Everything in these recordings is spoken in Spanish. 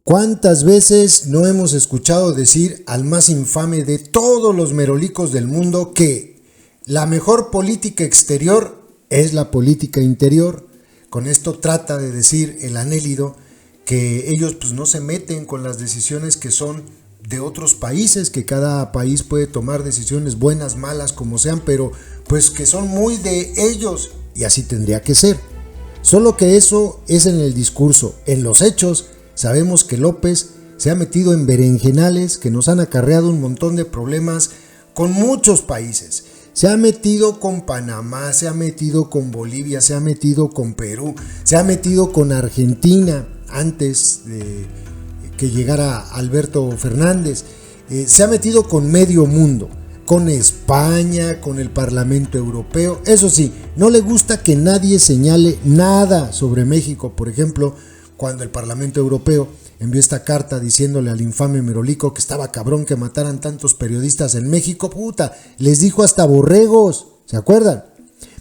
¿Cuántas veces no hemos escuchado decir al más infame de todos los merolicos del mundo que la mejor política exterior es la política interior? Con esto trata de decir el Anélido que ellos pues no se meten con las decisiones que son de otros países, que cada país puede tomar decisiones buenas, malas, como sean, pero pues que son muy de ellos y así tendría que ser. Solo que eso es en el discurso. En los hechos sabemos que López se ha metido en berenjenales que nos han acarreado un montón de problemas con muchos países. Se ha metido con Panamá, se ha metido con Bolivia, se ha metido con Perú, se ha metido con Argentina antes de que llegara Alberto Fernández, se ha metido con medio mundo, con España, con el Parlamento Europeo. Eso sí, no le gusta que nadie señale nada sobre México. Por ejemplo, cuando el Parlamento Europeo envió esta carta diciéndole al infame Merolico que estaba cabrón que mataran tantos periodistas en México, puta, les dijo hasta borregos, ¿se acuerdan?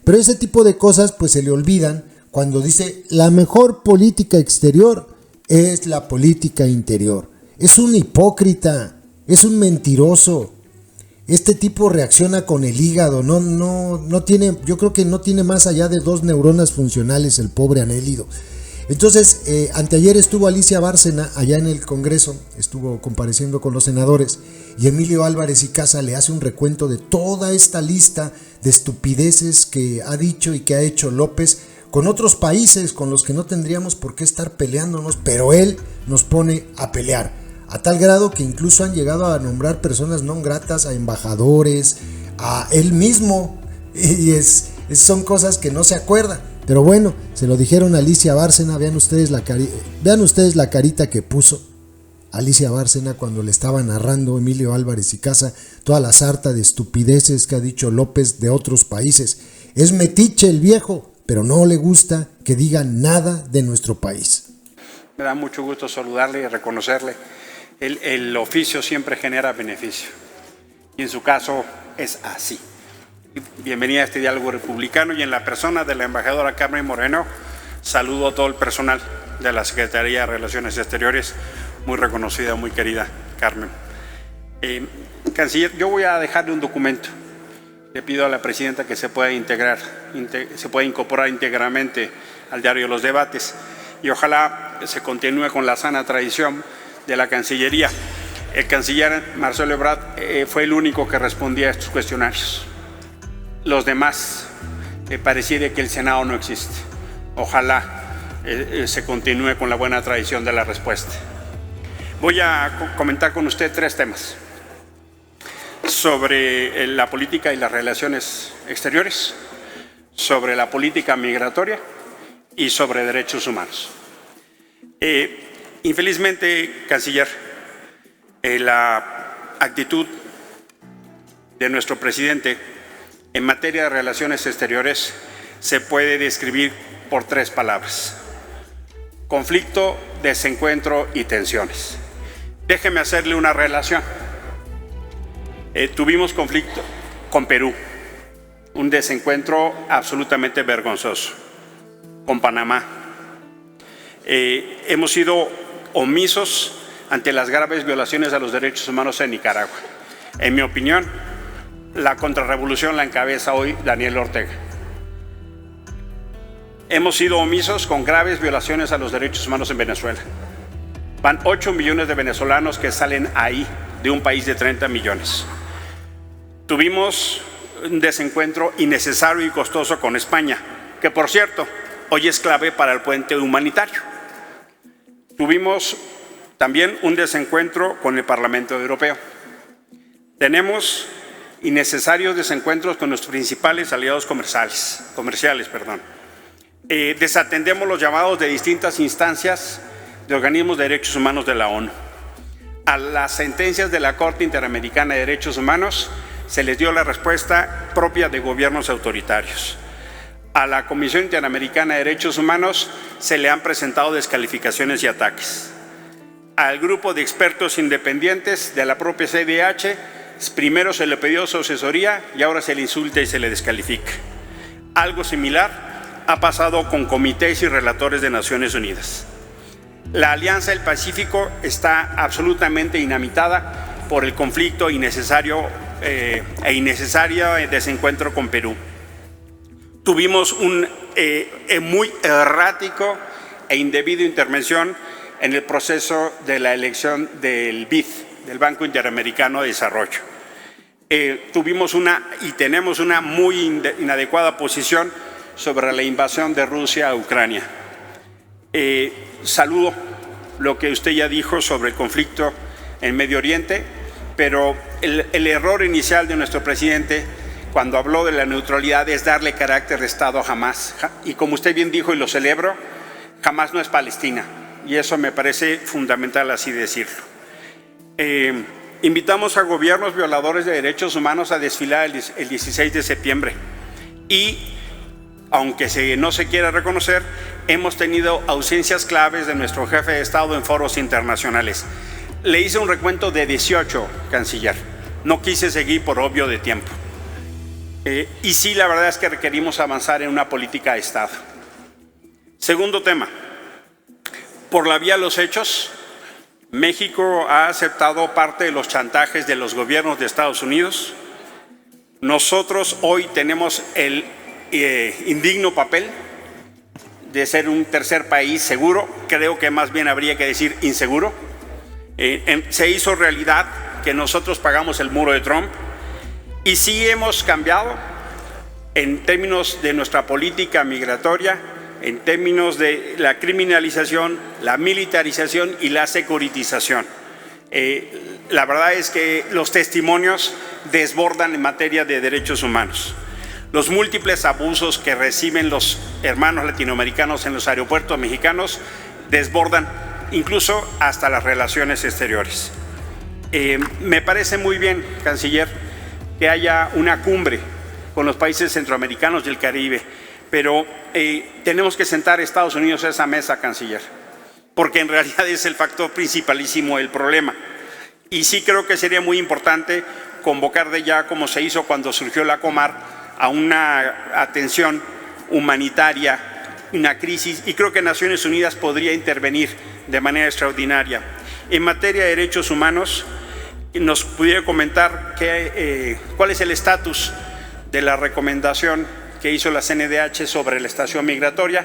Pero ese tipo de cosas pues se le olvidan cuando dice la mejor política exterior es la política interior. Es un hipócrita, es un mentiroso. Este tipo reacciona con el hígado, no tiene, yo creo que no tiene más allá de 2 neuronas funcionales el pobre Anélido. Entonces, anteayer estuvo Alicia Bárcena allá en el Congreso, estuvo compareciendo con los senadores y Emilio Álvarez y Casa le hace un recuento de toda esta lista de estupideces que ha dicho y que ha hecho López con otros países con los que no tendríamos por qué estar peleándonos, pero él nos pone a pelear, a tal grado que incluso han llegado a nombrar personas no gratas a embajadores, a él mismo, y son cosas que no se acuerdan. Pero bueno, se lo dijeron a Alicia Bárcena. Vean ustedes la carita que puso Alicia Bárcena cuando le estaba narrando Emilio Álvarez y Casa toda la sarta de estupideces que ha dicho López de otros países. Es metiche el viejo, pero no le gusta que digan nada de nuestro país. Me da mucho gusto saludarle y reconocerle. El oficio siempre genera beneficio y en su caso es así. Bienvenida a este diálogo republicano y en la persona de la embajadora Carmen Moreno saludo a todo el personal de la Secretaría de Relaciones Exteriores, muy reconocida, muy querida Carmen. Canciller, yo voy a dejarle un documento. Le pido a la presidenta que se pueda incorporar íntegramente al diario de los debates y ojalá se continúe con la sana tradición de la Cancillería. El canciller Marcelo Ebrard fue el único que respondía a estos cuestionarios. Los demás, pareciera que el Senado no existe. Ojalá se continúe con la buena tradición de la respuesta. Voy a comentar con usted 3 temas sobre la política y las relaciones exteriores, sobre la política migratoria y sobre derechos humanos. Infelizmente, canciller, la actitud de nuestro presidente en materia de relaciones exteriores se puede describir por 3 palabras: conflicto, desencuentro y tensiones. Déjeme hacerle una relación. Tuvimos conflicto con Perú, un desencuentro absolutamente vergonzoso, con Panamá. Hemos sido omisos ante las graves violaciones a los derechos humanos en Nicaragua. En mi opinión, la contrarrevolución la encabeza hoy Daniel Ortega. Hemos sido omisos con graves violaciones a los derechos humanos en Venezuela. Van 8 millones de venezolanos que salen ahí de un país de 30 millones. Tuvimos un desencuentro innecesario y costoso con España, que por cierto, hoy es clave para el puente humanitario. Tuvimos también un desencuentro con el Parlamento Europeo. Tenemos innecesarios desencuentros con nuestros principales aliados comerciales. Desatendemos los llamados de distintas instancias de organismos de derechos humanos de la ONU. A las sentencias de la Corte Interamericana de Derechos Humanos se les dio la respuesta propia de gobiernos autoritarios. A la Comisión Interamericana de Derechos Humanos se le han presentado descalificaciones y ataques. Al grupo de expertos independientes de la propia CIDH, primero se le pidió su asesoría y ahora se le insulta y se le descalifica. Algo similar ha pasado con comités y relatores de Naciones Unidas. La Alianza del Pacífico está absolutamente dinamitada por el conflicto innecesario desencuentro con Perú. Tuvimos un muy errático e indebido intervención en el proceso de la elección del BID, del Banco Interamericano de Desarrollo. Tuvimos y tenemos una muy inadecuada posición sobre la invasión de Rusia a Ucrania. Saludo lo que usted ya dijo sobre el conflicto en Medio Oriente, pero el error inicial de nuestro presidente cuando habló de la neutralidad es darle carácter de Estado a Hamás. Y como usted bien dijo y lo celebro, Hamás no es Palestina, y eso me parece fundamental así decirlo. Invitamos a gobiernos violadores de derechos humanos a desfilar el 16 de septiembre y, aunque no se quiera reconocer, hemos tenido ausencias claves de nuestro jefe de Estado en foros internacionales. Le hice un recuento de 18, canciller. No quise seguir por obvio de tiempo. Y sí, la verdad es que requerimos avanzar en una política de Estado. Segundo tema, por la vía de los hechos, México ha aceptado parte de los chantajes de los gobiernos de Estados Unidos. Nosotros hoy tenemos el indigno papel de ser un tercer país seguro, creo que más bien habría que decir inseguro. Se hizo realidad que nosotros pagamos el muro de Trump y sí hemos cambiado en términos de nuestra política migratoria, en términos de la criminalización, la militarización y la securitización. La verdad es que los testimonios desbordan en materia de derechos humanos. Los múltiples abusos que reciben los hermanos latinoamericanos en los aeropuertos mexicanos desbordan incluso hasta las relaciones exteriores. Me parece muy bien, canciller, que haya una cumbre con los países centroamericanos y el Caribe, pero tenemos que sentar a Estados Unidos a esa mesa, canciller, porque en realidad es el factor principalísimo del problema. Y sí creo que sería muy importante convocar de ya, como se hizo cuando surgió la Comar, a una atención humanitaria, una crisis, y creo que Naciones Unidas podría intervenir de manera extraordinaria. En materia de derechos humanos, ¿nos pudiera comentar cuál es el estatus de la recomendación que hizo la CNDH sobre la estación migratoria?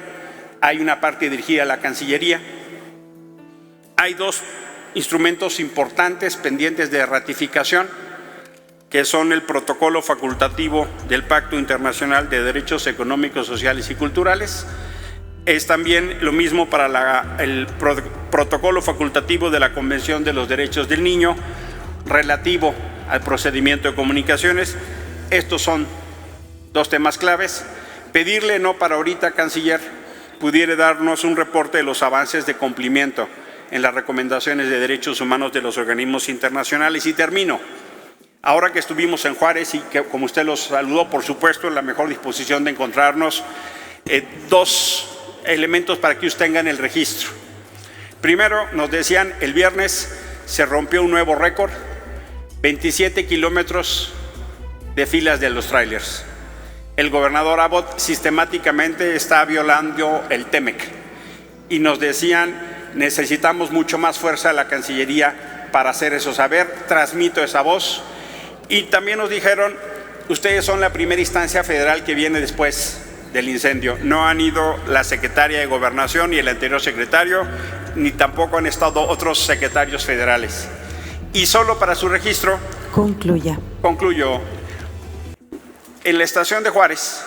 Hay una parte dirigida a la Cancillería. Hay dos instrumentos importantes pendientes de ratificación, que son el protocolo facultativo del Pacto Internacional de Derechos Económicos, Sociales y Culturales. Es también lo mismo para el protocolo facultativo de la Convención de los Derechos del Niño relativo al procedimiento de comunicaciones. Estos son dos temas claves. Pedirle, no para ahorita, canciller, pudiera darnos un reporte de los avances de cumplimiento en las recomendaciones de derechos humanos de los organismos internacionales. Y termino. Ahora que estuvimos en Juárez y que, como usted los saludó, por supuesto, en la mejor disposición de encontrarnos, dos elementos para que ustedes tengan el registro. Primero, nos decían, el viernes se rompió un nuevo récord, 27 kilómetros de filas de los trailers. El gobernador Abbott sistemáticamente está violando el TEMEC y nos decían, necesitamos mucho más fuerza de la Cancillería para hacer eso saber. Transmito esa voz. Y también nos dijeron, ustedes son la primera instancia federal que viene después del incendio. No han ido la secretaria de Gobernación y el anterior secretario, ni tampoco han estado otros secretarios federales. Y solo para su registro. Concluya. Concluyo. En la estación de Juárez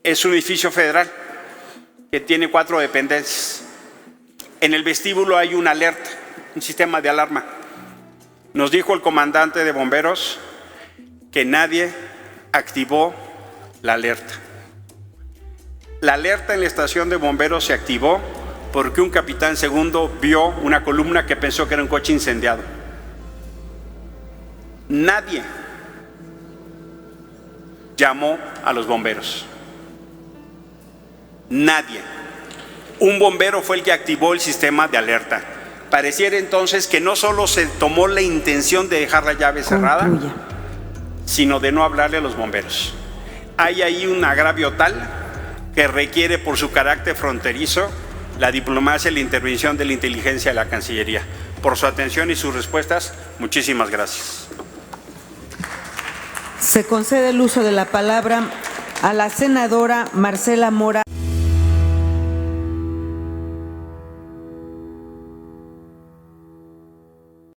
es un edificio federal que tiene 4 dependencias. En el vestíbulo hay una alerta, un sistema de alarma. Nos dijo el comandante de bomberos que nadie activó la alerta. La alerta en la estación de bomberos se activó porque un capitán segundo vio una columna que pensó que era un coche incendiado. Nadie llamó a los bomberos. Nadie. Un bombero fue el que activó el sistema de alerta. Pareciera entonces que no solo se tomó la intención de dejar la llave cerrada, sino de no hablarle a los bomberos. Hay ahí un agravio tal que requiere, por su carácter fronterizo, la diplomacia y la intervención de la inteligencia de la Cancillería. Por su atención y sus respuestas, muchísimas gracias. Se concede el uso de la palabra a la senadora Marcela Mora.